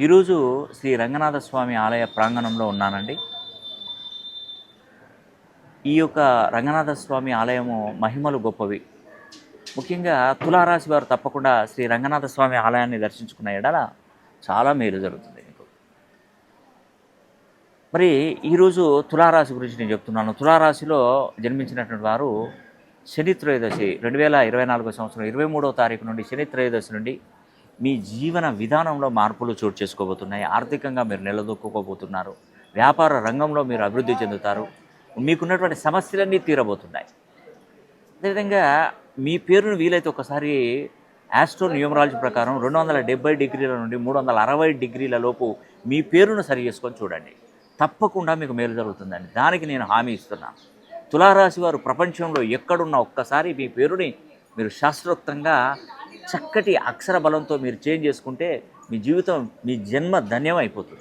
ఈరోజు శ్రీ రంగనాథ స్వామి ఆలయ ప్రాంగణంలో ఉన్నానండి. ఈ యొక్క రంగనాథ స్వామి ఆలయము మహిమలు గొప్పవి. ముఖ్యంగా తులారాశి వారు తప్పకుండా శ్రీ రంగనాథ స్వామి ఆలయాన్ని దర్శించుకున్న ఎడల చాలా మేలు జరుగుతుంది మీకు. మరి ఈరోజు తులారాశి గురించి నేను చెప్తున్నాను. తులారాశిలో జన్మించినటువంటి వారు శని త్రయోదశి 2024 సంవత్సరం 23వ తారీఖు నుండి శని త్రయోదశి నుండి మీ జీవన విధానంలో మార్పులు చోటు చేసుకోబోతున్నాయి. ఆర్థికంగా మీరు నిలదొక్కుకోబోతున్నారు. వ్యాపార రంగంలో మీరు అభివృద్ధి చెందుతారు. మీకున్నటువంటి సమస్యలన్నీ తీరబోతున్నాయి. అదేవిధంగా మీ పేరును వీలైతే ఒకసారి ఆస్ట్రో న్యూమరాలజీ ప్రకారం 270 డిగ్రీల నుండి 360 డిగ్రీల లోపు మీ పేరును సరి చేసుకొని చూడండి. తప్పకుండా మీకు మేలు జరుగుతుందండి. దానికి నేను హామీ ఇస్తున్నాను. తులారాశి వారు ప్రపంచంలో ఎక్కడున్నా ఒక్కసారి మీ పేరుని మీరు శాస్త్రోక్తంగా చక్కటి అక్షర బలంతో మీరు చేంజ్ చేసుకుంటే మీ జీవితం, మీ జన్మ ధన్యం అయిపోతుంది.